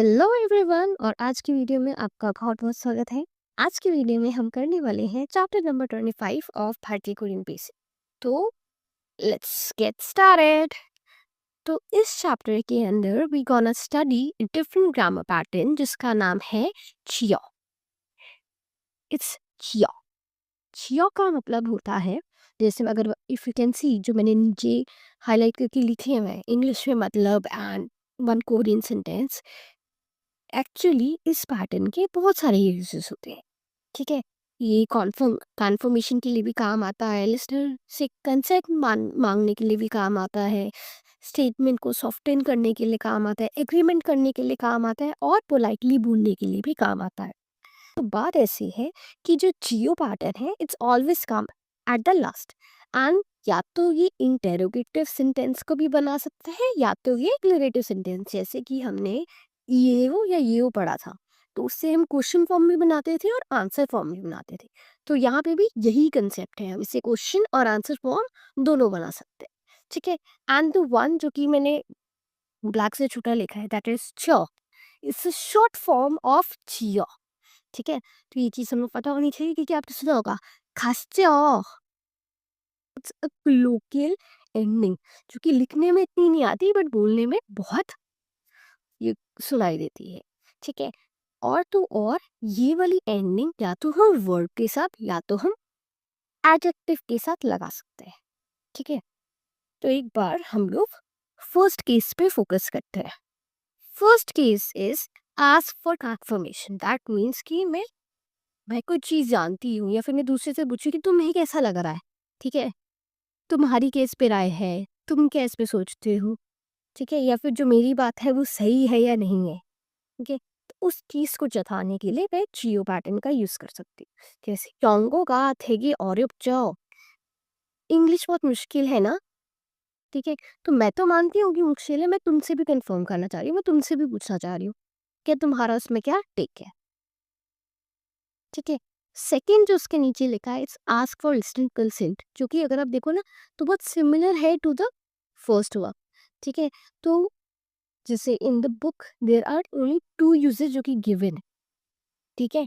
Hello everyone और आज की वीडियो में आपका बहुत बहुत स्वागत है। आज की वीडियो में हम करने वाले हैं चैप्टर नंबर 25 ऑफ भारतीय कोरियन बेसिक। तो लेट्स गेट स्टार्टेड। तो इस चैप्टर के अंदर we gonna study different grammar pattern जिसका नाम है चियो। इट्स चियो। चियो का मतलब होता है, जैसे अगर इफ यू कैन सी, जो मैंने नीचे हाईलाइट करके लिखे हुए हैं इंग्लिश में मतलब and one Korean sentence. Actually इस पैटर्न के बहुत सारे यूजेस होते हैं। ठीक है, ये कन्फर्मेशन के लिए भी काम आता है, लिसनर से कंसेंट मांगने के लिए भी काम आता है, स्टेटमेंट को सॉफ्टन करने के लिए काम आता है, एग्रीमेंट करने के लिए काम आता है और पोलाइटली बोलने के लिए भी काम आता है। तो बात ऐसी है कि जो जियो पैटर्न है it's always come at the last. And या तो ये इंटेरोगेटिव सेंटेंस को भी बना सकता है या तो ये डिक्लेरेटिव सेंटेंस, जैसे कि हमने ये हो या ये हो पढ़ा था। तो उससे हम क्वेश्चन फॉर्म भी बनाते थे और आंसर फॉर्म भी बनाते थे। तो यहाँ पे भी यही कंसेप्ट है, हम इसे क्वेश्चन और आंसर फॉर्म दोनों बना सकते हैं। ठीक है, एंड द वन जो कि मैंने ब्लैक से छोटा लिखा है दैट इज च, it's a short form of जियो। ठीक है, तो ये चीज़ हमें पता होनी चाहिए क्योंकि आपने सुना होगा खास्यो। इट्स अ क्लोकियल एंडिंग जो कि लिखने में इतनी नहीं आती बट बोलने में बहुत ये सुनाई देती है। ठीक है, और तो और ये वाली एंडिंग या तो हम वर्ब के साथ या तो हम एडजेक्टिव के साथ लगा सकते हैं। ठीक है, तो एक बार हम लोग फर्स्ट केस पे फोकस करते हैं। First case is ask for confirmation. That means कि मैं कोई चीज़ जानती हूँ या फिर मैं दूसरे से पूछूँ कि तुम्हें कैसा लग रहा है। ठीक है, तुम्हारी कैस पे राय है, तुम कैस पे सोचते हो। ठीक है, या फिर जो मेरी बात है वो सही है या नहीं है। ठीक है, तो उस चीज़ को जताने के लिए मैं जियो पैटर्न का यूज़ कर सकती हूँ। जैसे चोंगो का थेगी और इंग्लिश बहुत मुश्किल है ना। ठीक है, तो मैं तो मानती हूँ कि मुश्किल है, मैं तुमसे भी कंफर्म करना चाह रही हूँ, मैं तुमसे भी पूछना चाह रही हूँ कि तुम्हारा उसमें क्या टेक है। ठीक है, सेकंड जो उसके नीचे लिखा है it's ask for listening consent, जो कि अगर आप देखो ना तो बहुत सिमिलर है टू द फर्स्ट वर्क। ठीक है, तो जैसे in the book there are only two uses जो कि गिवन है। ठीक है,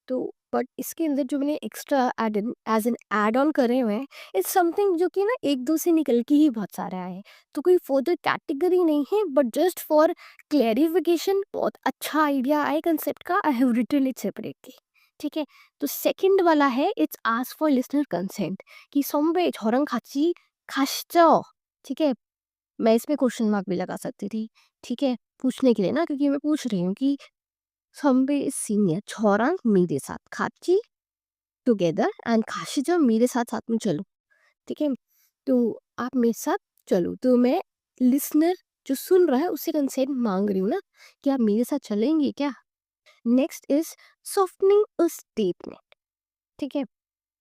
तो बट इसके अंदर जो मैंने extra add as an add on करे हुए हैं इट्स समथिंग जो कि ना एक दो से निकल के ही बहुत सारा है। तो कोई फर्दर कैटेगरी नहीं है बट जस्ट फॉर क्लैरिफिकेशन, बहुत अच्छा आइडिया आए कंसेप्ट का, I have written it separately. ठीक है, तो सेकंड वाला है it's ask for listener consent कि सोम्बे 저랑 같이 가시죠। ठीक है, मैं इसमें क्वेश्चन मार्क भी लगा सकती थी। ठीक है, पूछने के लिए ना, क्योंकि मैं पूछ रही हूँ कि 선배 सीनियर 저랑 मेरे साथ 같이 टुगेदर एंड 가시죠 मेरे साथ साथ में चलो। ठीक है, तो आप मेरे साथ चलो, तो मैं लिसनर जो सुन रहा है उससे कंसेंट मांग रही हूँ ना कि आप मेरे साथ चलेंगे क्या। Next is softening a statement। ठीक है,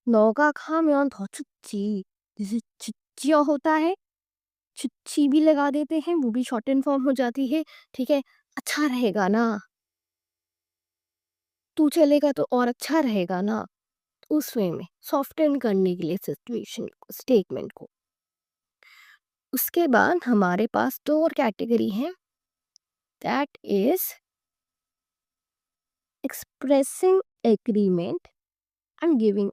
너가 가면 더 춥지, जैसे चिचिया होता है, चिच्ची भी लगा देते हैं, वो भी शॉर्ट एंड फॉर्म हो जाती है। ठीक है, अच्छा रहेगा ना, तू चलेगा तो और अच्छा रहेगा ना, उस वे में सॉफ्टन करने के लिए सिचुएशन को, स्टेटमेंट को। उसके बाद हमारे पास दो और कैटेगरी है, that is expressing agreement and giving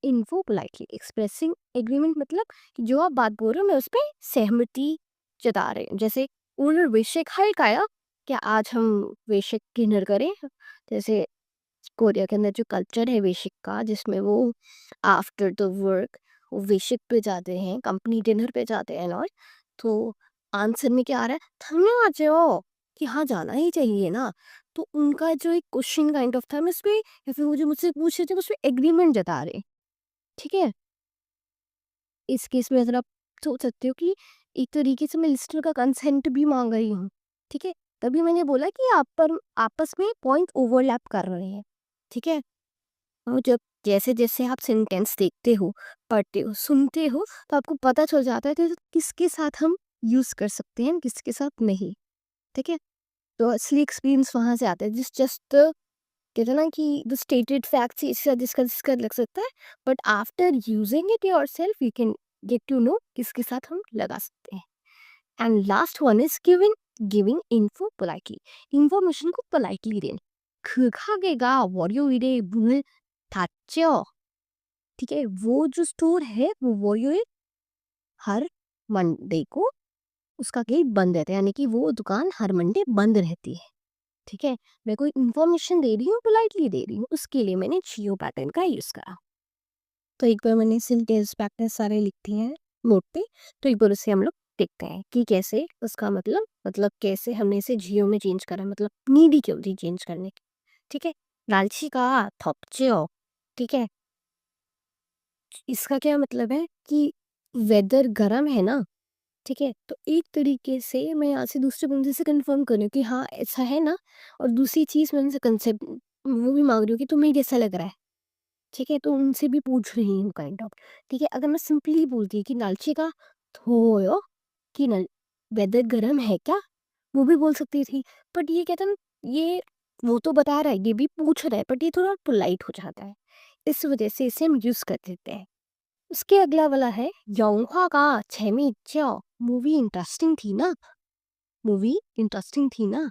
info politely. Expressing agreement मतलब कि जो आप बात बोल रहे हो मैं उस पर सहमति जता रहे हैं। जैसे ओनर वेशक हल्काया, क्या आज हम वेशक डिनर करें। जैसे कोरिया के अंदर जो कल्चर है वेशिक का, जिसमें वो आफ्टर द वर्क वो वेशिक पे जाते हैं, कंपनी डिनर पे जाते हैं और तो आंसर में क्या आ रहा है, धन्यवाद हो कि हाँ जाना ही चाहिए ना। तो उनका जो एक क्वेश्चन काइंड ऑफ था मैं उस पे, या फिर वो जो मुझसे पूछ रहे थे उस पर एग्रीमेंट जता रहे। ठीक है, इस केस में अगर आप सोच सकते हो कि एक तरीके से मैं लिस्टर का कंसेंट भी मांग रही हूँ। ठीक है, तभी मैंने बोला कि आप पर आपस में पॉइंट ओवरलैप कर रहे हैं। ठीक है, और जब जैसे जैसे आप सेंटेंस देखते हो, पढ़ते हो, सुनते हो, तो आपको पता चल जाता है कि किसके साथ हम यूज़ कर सकते हैं, किसके साथ नहीं। ठीक है, तो असली एक्सपीरियंस वहाँ से आता है। जस्ट कहते हैं ना कि द स्टेटेड फैक्ट्स इसके साथ इसका लग सकता है, but after using it yourself you can get to know किसके साथ हम लगा सकते हैं। And last one is giving giving info politely. 인포메이션을 politely दे는. 그 가게가 월요일에 문을 닫죠. ठीक है, वो जो स्टोर है वो 월요일 हर मंडे को उसका गेट बंद रहता है, यानी कि वो दुकान हर मंडे बंद रहती है। ठीक है, मैं कोई इंफॉर्मेशन दे रही हूँ, पोलाइटली दे रही हूँ, उसके लिए मैंने जियो पैटर्न का यूज़ करा। तो एक बार मैंने सिंटेक्स पैटर्न सारे लिख दिए हैं नोट पे, तो एक बार उसे हम लोग देखते हैं कि कैसे उसका मतलब कैसे हमने इसे जियो में चेंज करा, मतलब नीडी क्यों थी चेंज करने की। ठीक है, 날씨가 덥지요। ठीक है, इसका क्या मतलब है कि वेदर गर्म है ना। ठीक है, तो एक तरीके से मैं यहाँ से दूसरे बंदे से कंफर्म कर रही हूँ कि हाँ ऐसा है ना, और दूसरी चीज़ मैं उनसे कंसेप्ट वो भी मांग रही हूँ कि तुम्हें कैसा लग रहा है। ठीक है, तो उनसे भी पूछ रही हूँ काइंड ऑफ। ठीक है, अगर मैं सिंपली बोलती कि 날씨가 더워요, कि नल वेदर गर्म है क्या, वो भी बोल सकती थी। बट ये कहता ना, ये वो तो बता रहा है, ये भी पूछ रहा है, बट ये थोड़ा पोलाइट हो जाता है, इस वजह से इसे हम यूज़ कर देते हैं। उसके अगला वाला है 영화가 재미있죠। मूवी इंटरेस्टिंग थी ना। मूवी इंटरेस्टिंग थी ना।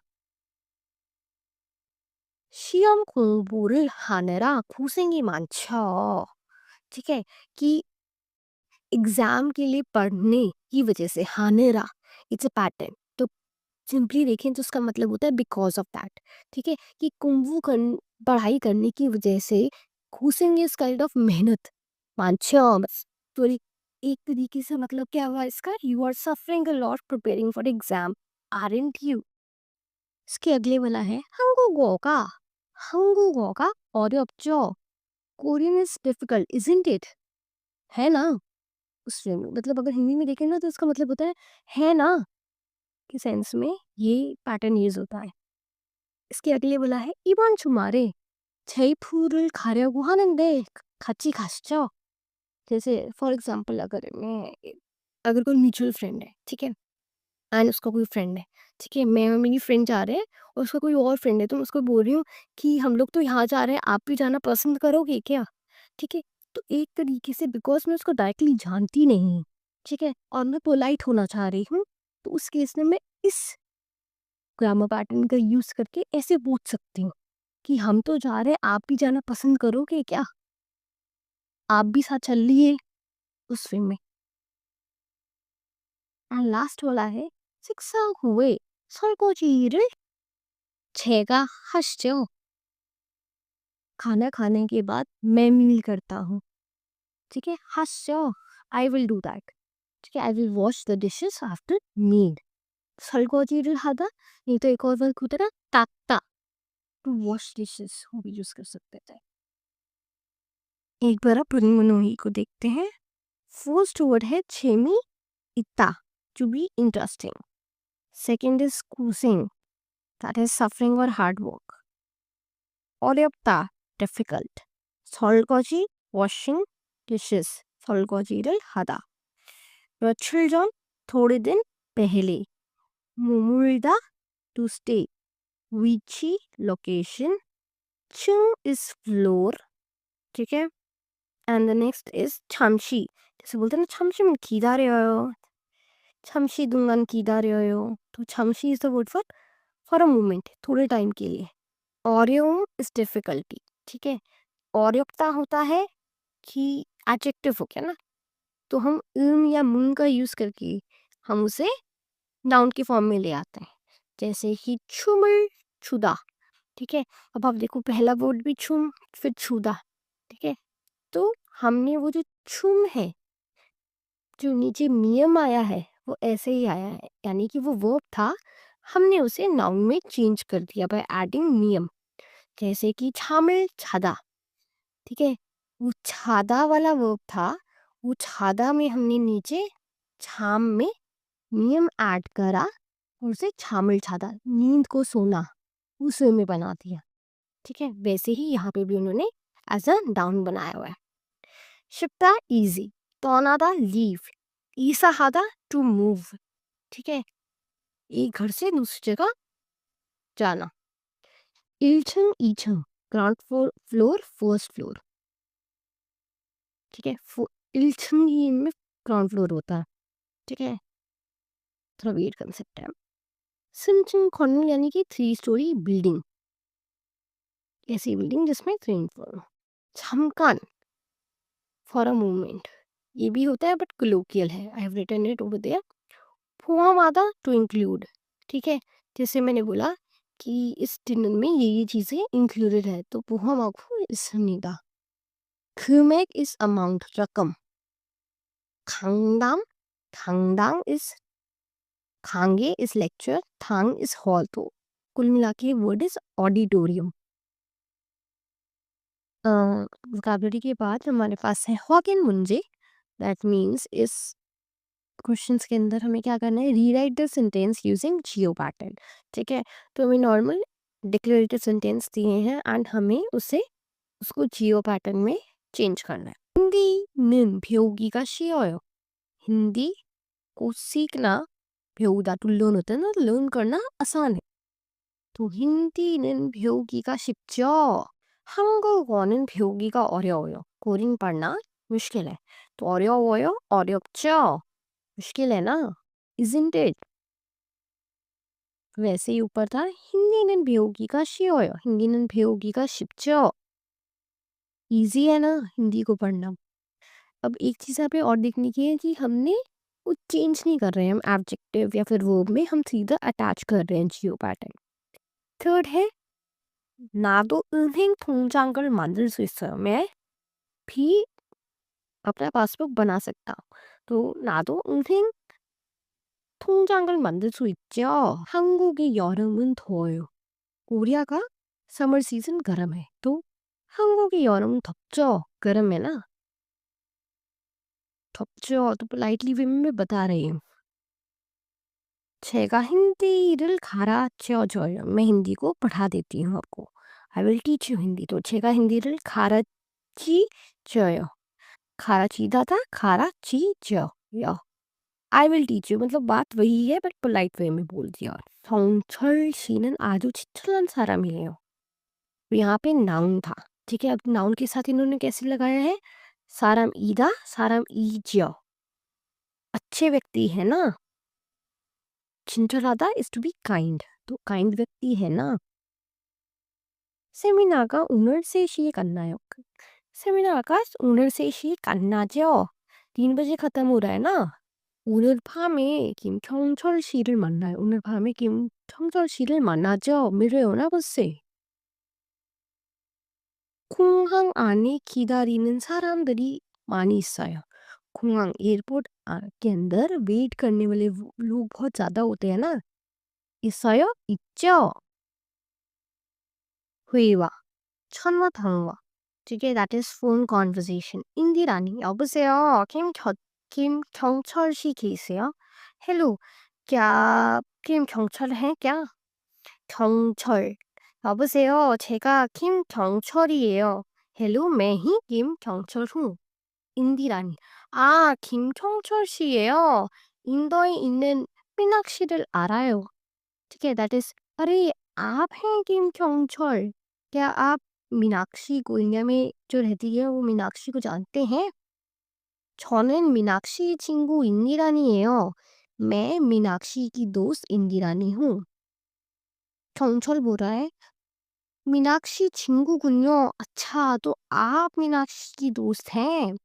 시험 공부를 하느라 고생이 많죠। ठीक है, कि एग्जाम के लिए पढ़ने की वजह से हानेरा इट्स अ पैटर्न, तो सिंपली देखें तो उसका मतलब होता है बिकॉज ऑफ दैट। ठीक है, कि पढ़ाई करने की वजह से घुसेंगे इस काइंड ऑफ मेहनत मानछो बस। तो एक तरीके से मतलब क्या हुआ इसका, you are suffering a lot preparing for exam, aren't you. इसके अगले वाला है 한국어가 어렵죠। Korean is difficult isn't it, है ना। उसमें मतलब अगर हिंदी में देखें ना तो इसका मतलब होता है ना, के सेंस में ये पैटर्न यूज होता है। इसके अगले वाला है 이번 주말에 제이पु를 가려고 하는데 같이 가시죠। जैसे फॉर एग्जाम्पल अगर कोई म्यूचुअल फ्रेंड है, ठीक है, एंड उसका कोई फ्रेंड है, ठीक है, मैं और मेरी फ्रेंड जा रहे हैं, और उसका कोई और फ्रेंड है, तो मैं उसको बोल रही हूँ कि हम लोग तो यहाँ जा रहे हैं, आप भी जाना पसंद करोगे क्या। ठीक है, तो एक तरीके से बिकॉज मैं उसको डायरेक्टली जानती नहीं हूँ, ठीक है, और मैं पोलाइट होना चाह रही हूँ, तो उस केस में मैं इस ग्रामर पैटर्न का यूज करके ऐसे पूछ सकती हूँ कि हम तो जा रहे हैं, आप भी जाना पसंद करोगे क्या, आप भी साथ चल लिए उस फिल्म में। एंड लास्ट वाला है 식사 후에 설거지를 제가 하시죠। खाना खाने के बाद मैं मील करता हूँ। ठीक है, 하시죠, आई विल डू दैट। ठीक है, I will wash the dishes after meal. 설거지를 하다, नहीं तो एक और वर्क होता है ना 닦다, टू वॉश डिशेस, वो भी यूज कर सकते थे। एक बार आप प्रोनोमिनी को देखते हैं। फर्स्ट वर्ड है 재미 있다, to be interesting. Second is 고생, that is suffering or hard work. 어렵다, difficult. 설거지, washing dishes, 설거지를 하다. 며칠 전, थोड़े दिन पहले. 머물다, to stay. 위치, location. 층 is floor. ठीक है, and the next is 잠시. जैसे बोलते हैं ना 잠시만 기다려요. 잠시 동안 기다려요. तो 잠시 is the word for a moment, थोड़े टाइम के लिए। Aureum is difficulty. ठीक है, और्यकता होता है कि एडजेक्टिव हो गया ना, तो हम या मुन का यूज करके हम उसे नाउन के फॉर्म में ले आते हैं, जैसे कि छुमल छुदा। ठीक है, अब आप देखो पहला वर्ड भी छुम, फिर छुदा। ठीक है, तो हमने वो जो छुम है, जो नीचे नियम आया है, वो ऐसे ही आया है, यानी कि वो वर्ब था, हमने उसे नाउन में चेंज कर दिया बाय एडिंग नियम। जैसे कि छामिल छादा। ठीक है, वो छादा वाला वर्ब था, वो छादा में हमने नीचे छाम में नियम ऐड करा, और उसे छामिल छादा, नींद को सोना, उस वे में बना दिया। ठीक है, वैसे ही यहाँ पे भी उन्होंने एज अ डाउन बनाया हुआ है। शिप्ता इजी, तोनादा लीव, ईसाहादा टू मूव। ठीक है, एक घर से दूसरी जगह जाना। 1층, 2층, ग्राउंड फ्लोर, फर्स्ट फ्लोर। ठीक है, 1층 में ग्राउंड फ्लोर होता है। ठीक है, थोड़ा weird कंसेप्ट है। सिंचिन खॉर्नल यानी कि 3 स्टोरी बिल्डिंग, ऐसी बिल्डिंग जिसमें 3 फ्लोर। छमकान फॉर अ मोमेंट, ये भी होता है बट कोलोकियल है, I have written it over there. फुआमादा टू इंक्लूड, ठीक है, जैसे मैंने बोला कि इस डिनर में ये चीज़ें इंक्लूडेड है, तो पुहामाकू इसनिदा। 금액 is amount, रकम। 강당, 강당 is खांगे इज लेक्चर, थांग इज हॉल, तो कुल मिला के वर्ड इज ऑडिटोरियम। वोकैबुलरी के बाद हमारे पास है हॉकिन मुंजे, दैट मीन्स इस क्वेश्चंस के अंदर हमें क्या करना है, rewrite the sentence using Jio pattern. ठीक है, तो हमें नॉर्मल डिक्लेरेटिव सेंटेंस दिए हैं एंड हमें उसे उसको जियो पैटर्न में चेंज करना है। हिंदी는 배우기가 쉬워요। हिंदी को सीखना, 배우다 to learn होता है ना, लर्न करना आसान है। 또 힌디는 배우기가 쉽죠. 한국어는 배우기가 어려워요. 고린 पढ़ना मुश्किल है। तो 어려워요? 어렵죠? मुश्किल है ना? Isn't it? वैसे ही ऊपर था हिंदी는 배우기가 쉬워요. हिंदी는 배우기가 쉽죠? इजी है ना हिंदी को पढ़ना। अब एक चीज़ यहाँ पे और देखने की है कि हमने कुछ चेंज नहीं कर रहे हैं, हम एडजेक्टिव या फिर वर्ब में हम सीधा अटैच कर रहे हैं जियो पैटर्न। थर्ड है 나도 은행 통장을 만들 수 있어요. मैं भी अपना पासबुक बना सकता हूँ। तो 나도 은행 통장을 만들 수 있죠. 한국의 여름은 더워요. कोरिया का समर सीजन गर्म है, तो 한국의 여름 덥죠, गर्म है ना। 덥죠 तो पोलाइटली वे में मैं बता रही हूँ। 제가 हिंदी를 가르쳐줘요, मैं हिंदी को पढ़ा देती हूँ आपको। I will teach you Hindi, तो 제가 हिंदी를 가르치줘요। 가르치다 था 가르치죠 요। आई विल टीच यू मतलब बात वही है बट पोलाइट वे में बोल दिया। 정철 씨는 아주 친절한 사람이에요। तो यहाँ पे नाउन था, ठीक है। अब नाउन के साथ इन्होंने कैसे लगाया है, साराम ईदा साराम ईज्यो, अच्छे व्यक्ति है ना। 친절하다 इज टू बी काइंड, तो काइंड व्यक्ति है ना। 세미나가 오늘 3시에 끝나요। सेमिनार का 오늘 3시에 끝나죠। 3 बजे खत्म हो रहा है ना। 오늘 밤에 김경철 씨를 만나요। 오늘 밤에 김경철 씨를 만나죠. 미래요나 보세। 공항 안에 기다리는 사람들이 많이 있어요। 공항 एयरपोर्ट के अंदर वेट करने वाले लोग बहुत ज्यादा होते हैं ना। 있어요? 있죠? 회의와 전화 통화, ठीक है, that is phone conversation। 인디라니 여보세요, 김경철 씨 계세요? Hello, क्या 김경철 है क्या? 경철, 여보세요, 제가 김경철이에요। हेलो, मैं ही 김경철 हूँ। 인디라니, 아, 김경철 씨예요, 인도에 있는 मीनाक्षी를 알아요। ठीक है, that is, अरे आप हैं 김경철, क्या आप मीनाक्षी को, इंडिया में जो रहती है वो मीनाक्षी को जानते हैं? 저는 मीनाक्षी 친구 인디란이에요। मैं मीनाक्षी की दोस्त इंदिरानी हूँ। 경철 बोल रहा है मीनाक्षी 친구군요। अच्छा, तो आप मीनाक्षी की दोस्त हैं।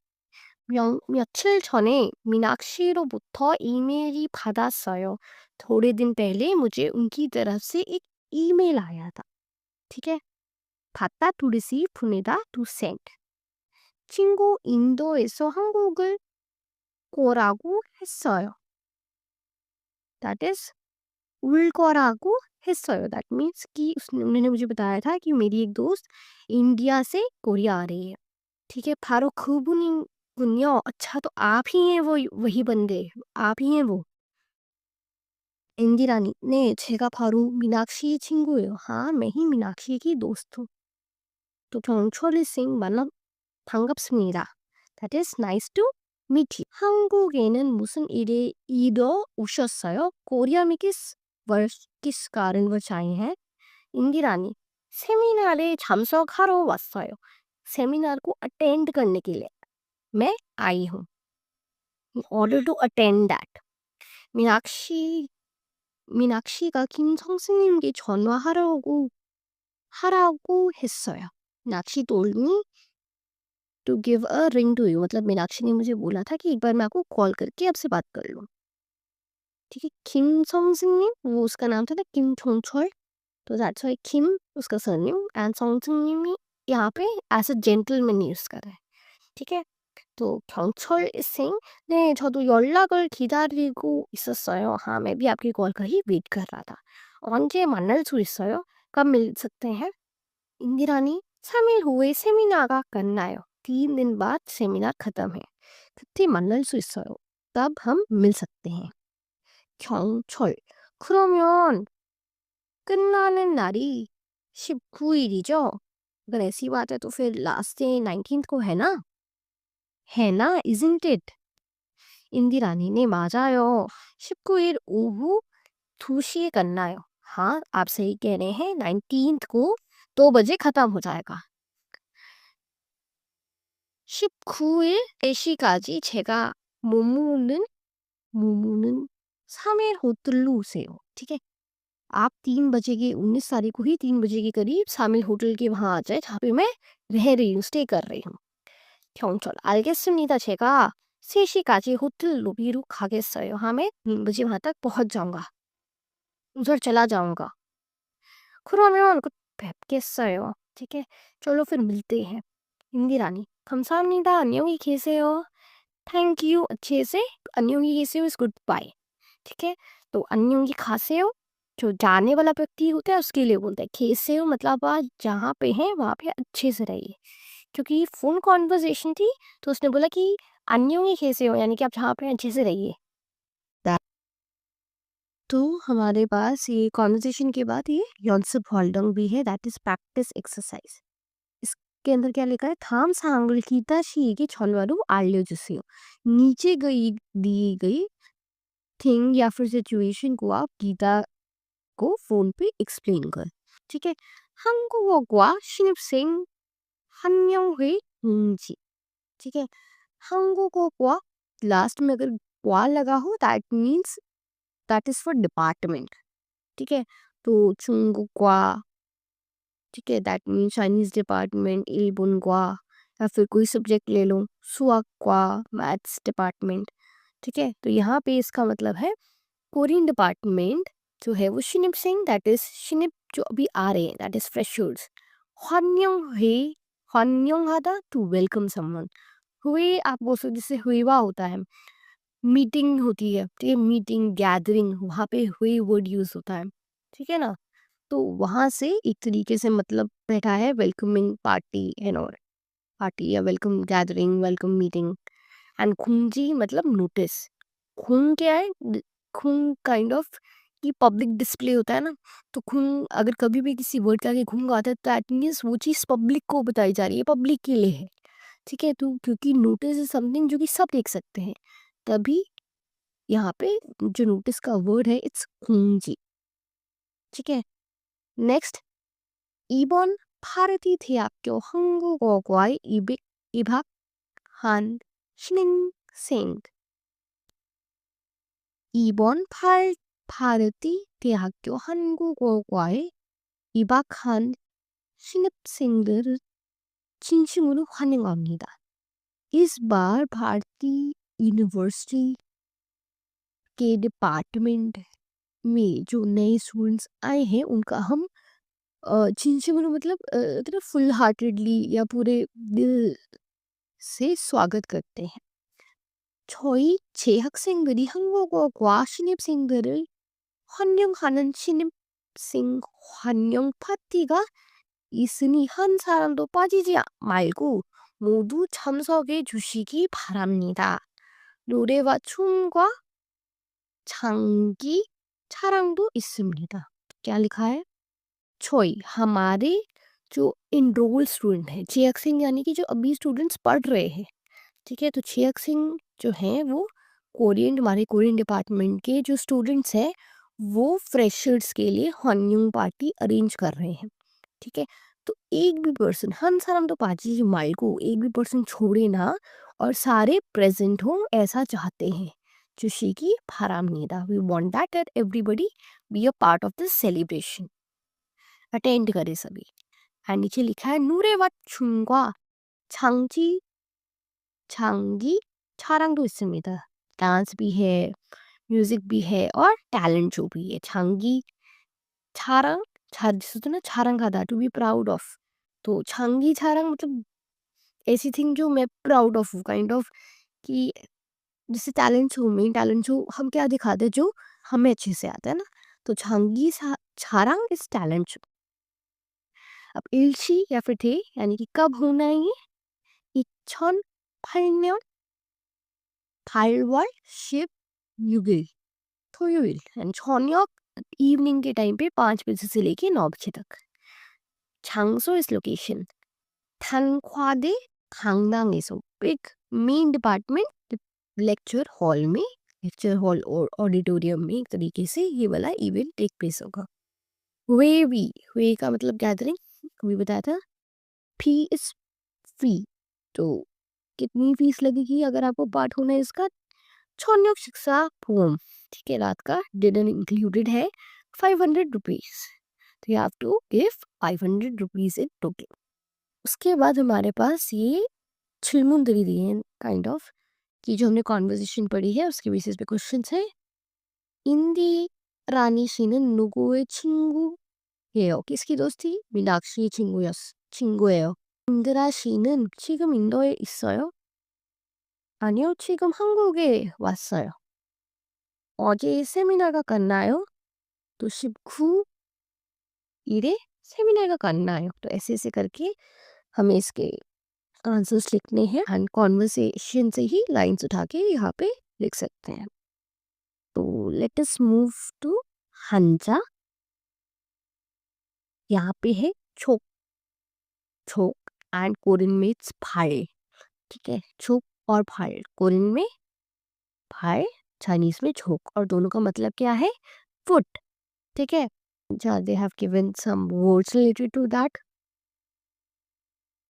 며칠 전에 मीनाक्षी로부터 이메일이 받았어요। थोड़े दिन पहले मुझे उनकी तरफ से एक ईमेल आया था। ठीक है, 받다 to receive, 보내다 to send। 친구 인도에서 한국을 오라고 했어요। That is, 올 거라고 했어요। That means कि उन्होंने मुझे बताया था कि मेरी एक दोस्त इंडिया से कोरिया आ रही है। ठीक है, 바로 그분이군요। अच्छा, तो आप ही हैं वो, वही बंदे, आप ही हैं वो। इंदिरानी, 네, 제가 바로 मीनाक्षी 친구예요। हाँ, मैं ही मीनाक्षी की दोस्त हूँ। तो 경철이 쌤 만나 반갑습니다। That is nice to meet you। 한국에는 무슨 일에 일어 오셨어요? Korea में किस कारणवश आए हैं? इंदिरानी, सेमिनारे 참석하러 왔어요। सेमिनार को अटेंड करने के लिए मैं आई हूँ। In order to attend that। Meenakshi 미나씨가 김 선생님께 전화하라고 했어요. Meenakshi told me to give a ring to you, मतलब मीनाक्षी ने मुझे बोला था कि एक बार मैं आपको कॉल करके आपसे बात कर लूँ। ठीक है, किम सॉन्ग वो उसका नाम था ना, किम छोंग छोल, तो दैट्स व्हाई किम उसका सरनेम एंड सॉन्ग यहाँ पे एज अ जेंटलमैन यूज कर रहा है। ठीक है, 또 경철 생, 네, 저도 연락을 기다리고 있었어요. हाँ, मैं भी आपकी कॉल का ही वेट कर रहा था. 언제 만날 수 있어요? कब मिल सकते हैं? इंदिरानी, 3일 후에 세미나가 끝나요. 3दिन बाद सेमिनार खत्म है. 그때 만날 수 있어요. तब हम मिल सकते हैं. 경철, 그러면 끝나는 날이 19일이죠? अगर ऐसी बात है तो फिर लास्ट डे 19th को है ना, isn't it? 인디라니네, 맞아요. 19일 오후 2시에 끝나요. हाँ, आप सही कह रहे हैं, 19th को 2 बजे खत्म हो जाएगा. 19일 4시까지 제가 머무는 3일 होटल 오세요. ठीक है, आप 3 बजे के 19 तारीख को ही 3 बजे के करीब 3일 होटल के वहाँ आ जाए, जहाँ पे मैं रह रही हूँ, स्टे कर रही हूँ. 경찰, 알겠습니다. 제가 3시까지 호텔 로비로 가겠어요. हाँ, मैं 3 बजे वहाँ तक पहुँच जाऊँगा. उधर चला जाऊँगा. 그러면 뵙겠어요. ठीक है, चलो फिर मिलते हैं. इंदिरानी, 감사합니다. 안녕히 계세요. थैंक यू, अच्छे से. 안녕히 계세요 इज गुड बाय. ठीक है, तो 안녕히 가세요 जो जाने वाला व्यक्ति होता है उसके लिए बोलते हैं. 계세요 मतलब आप जहाँ पे हैं वहाँ पे अच्छे से रहिए. क्योंकि फ़ोन कॉन्वर्सेशन थी तो उसने बोला कि 안녕히 계세요, यानी कि आप जहाँ पे हैं अच्छे से रहिए. तो हमारे पास ये कॉन्वर्सेशन के बाद ये 연습 활동 भी है, दैट इज प्रैक्टिस एक्सरसाइज. इसके अंदर क्या लिखा है? थाम सांगल गीता 씨에게 전화로 알려주세요. नीचे गई दी गई थिंग या फिर सिचुएशन को आप गीता को फोन पे एक्सप्लेन कर. ठीक है, 한국어과 신입생 한명회 공지. ठीक है, 한국어과 लास्ट में अगर 과 लगा हो that means that is for department. ठीक है, तो 중국과, ठीक है, दैट मीन्स चाइनीज डिपार्टमेंट. 일본과, या फिर कोई सब्जेक्ट ले लो, 수학과, मैथ्स डिपार्टमेंट. ठीक है, तो यहाँ पे इसका मतलब है कोरियन डिपार्टमेंट जो है वो शिनिप सिंह, दैट इज शिनिप जो अभी आ रहे हैं, that is freshers. 환영회, 환영하다 to welcome someone. हुए आप बोल सकते, जैसे हुआ होता है, मीटिंग होती है, ठीक है, मीटिंग गैदरिंग, वहाँ पे हुए वर्ड यूज होता है. ठीक है ना, तो वहाँ से एक तरीके से मतलब बैठा है वेलकमिंग पार्टी एंड और पार्टी या welcome gathering, welcome meeting. And खुंजी मतलब नोटिस. खुंग क्या है? खुंग काइंड ऑफ कि पब्लिक डिस्प्ले होता है ना, तो खुंग अगर कभी भी किसी वर्ड के आगे खुंग आता है तो दैट मीन्स वो चीज़ पब्लिक को बताई जा रही है, पब्लिक के लिए है. ठीक है, तो क्योंकि नोटिस इज समथिंग जो कि सब देख सकते हैं, तभी यहाँ पे जो नोटिस का वर्ड है इट्स खुंजी. ठीक है, नेक्स्ट, 이번 파르티 대학교 한국어과에 입학한 신입생. 이번 파르티 대학교 한국어과에 입학한 신입생들을 진심으로 환영합니다. इस बार भारतीय यूनिवर्सिटी के डिपार्टमेंट में जो नए स्टूडेंट्स आए हैं उनका हम 진심으로 मतलब इतना फुल हार्टेडली या पूरे दिल से स्वागत करते हैं. 저희 재학생들이 한국어과 신입생들을 환영하는 신입생 환영 파티가 있으니 한 사람도 빠지지 말고 모두 참석해 주시기 바랍니다. 노래와 춤과 장기 차량도 있습니다. क्या लिखा है? छोई हमारे जो इनरोल स्टूडेंट हैं, जेएक सिंह यानी कि जो अभी स्टूडेंट्स पढ़ रहे हैं. ठीक है, तो जेएक सिंह जो हैं वो कोरियन, हमारे कोरियन डिपार्टमेंट के जो स्टूडेंट्स हैं वो फ्रेशर्स के लिए हॉन्यूंग पार्टी अरेंज कर रहे हैं. ठीक है, तो एक भी पर्सन, हम सारा तो पाची माइल को एक भी पर्सन छोड़े ना और सारे प्रेजेंट हों ऐसा चाहते हैं. 주식이 바랍니다. We want that everybody be a part of this celebration. Attend करे सभी. एंड नीचे लिखा है 누레와 춤과 장기 장기 촬영도 있습니다. डांस भी है, म्यूजिक भी है और टैलेंट शो भी है. 장기 촬영 जिसे तो ना 촬영 하다 टू बी प्राउड ऑफ. तो 장기 촬영 मतलब ऐसी थिंग जो मैं प्राउड ऑफ हूँ काइंड ऑफ, कि जैसे टैलेंट शो में टैलेंट शो हम क्या दिखाते हैं जो हमें अच्छे से आता है ना. तो 장기 촬영 इज टैलेंट शो. अब 일시 या फिर थे यानी कि कब होना है ये. 2008년 8월 16일 토요일 एंड 저녁 इवनिंग के टाइम पे 5 बजे से लेके 9 बजे तक. 장소 इस location 단과대 강당에서 big main department lecture hall में, लेक्चर हॉल और ऑडिटोरियम में एक तरीके से ये वाला इवेंट टेक प्लेस होगा. वे का मतलब गैदरिंग अभी बताया था. फी इज फ्री. तो कितनी फीस लगेगी अगर आपको पार्ट होना है इसका. 저녁 식사 보험, ठीक है, रात का डिनर इंक्लूडेड है 500 रुपीज. तो you have to give 500 rupees in total. उसके बाद हमारे पास ये 질문 दे दिए हैं काइंड ऑफ, कि जो हमने कॉन्वर्सेशन पढ़ी है उसके बेसिस पे क्वेश्चन है. इंदी रानी 씨는 누구의 친구예요? किसकी दोस्त थी? मीनाक्षी 친구예요. 인드라 씨는 지금 인도에 있어요? 아니요, 지금 한국에 왔어요. 어제 세미나가 갔나요? तो 19일에 सेमिनार का करना है. तो ऐसे करके हमें इसके आंसर्स लिखने हैं एंड कॉन्वर्सेशन से ही लाइंस उठा के यहाँ पे लिख सकते हैं. तो लेट अस मूव टू हंजा. यहाँ पे है छोक छोक एंड कोरियन में इट्स फाइल. ठीक है, छोक और फाइल. कोरियन में फाइल, चाइनीज में छोक, और दोनों का मतलब क्या है? फुट. ठीक है, जहाँ they have given some words related to that.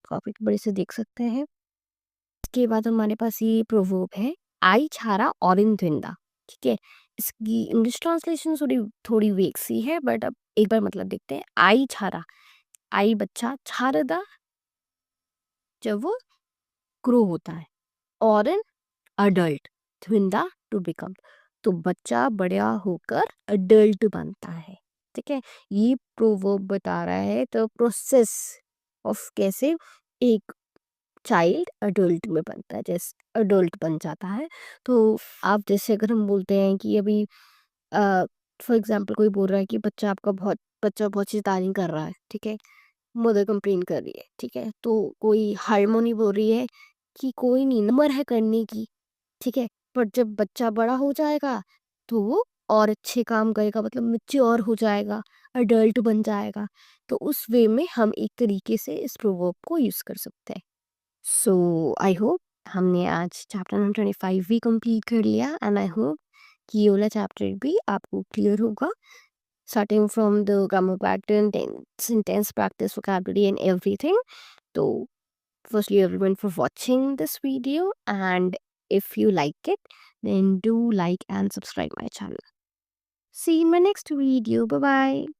काफी बड़े से देख सकते हैं. इसके बाद हमारे पास ये प्रोवर्ब है आई छारा ऑरिन थिंदा. ठीक है, इसकी इंग्लिश ट्रांसलेशन थोड़ी थोड़ी वेग सी है, बट अब एक बार मतलब देखते हैं. आई छारा, आई बच्चा, छारदा जब वो ग्रो होता है, ऑरिन अडल्ट, थिंदा टू बिकम. तो बच्चा बड़ा होकर अडल्ट बनता है. ठीक है, ये प्रोवर्ब बता रहा है द प्रोसेस ऑफ कैसे एक चाइल्ड अडल्ट में बनता है, जैसे अडल्ट बन जाता है. तो आप जैसे अगर हम बोलते हैं कि अभी फॉर एग्जांपल कोई बोल रहा है कि बच्चा बहुत शैतानी कर रहा है. ठीक है, मदर कंप्लेन कर रही है. ठीक है, तो कोई हारमोनी बोल रही है कि कोई नहीं, उम्र है करने की. ठीक है, पर जब बच्चा बड़ा हो जाएगा तो वो और अच्छे काम करेगा, मतलब मैच्योर हो जाएगा, अडल्ट बन जाएगा. तो उस वे में हम एक तरीके से इस प्रोवर्ब को यूज कर सकते हैं. सो आई होप हमने आज चैप्टर नंबर 25 भी कंप्लीट कर लिया, एंड आई होप कि ये वाला चैप्टर भी आपको क्लियर होगा, starting from the grammar pattern, sentence practice, vocabulary and everything. So firstly everyone for watching this video, and if you like it then do like and subscribe my channel. See you in my next video. Bye bye.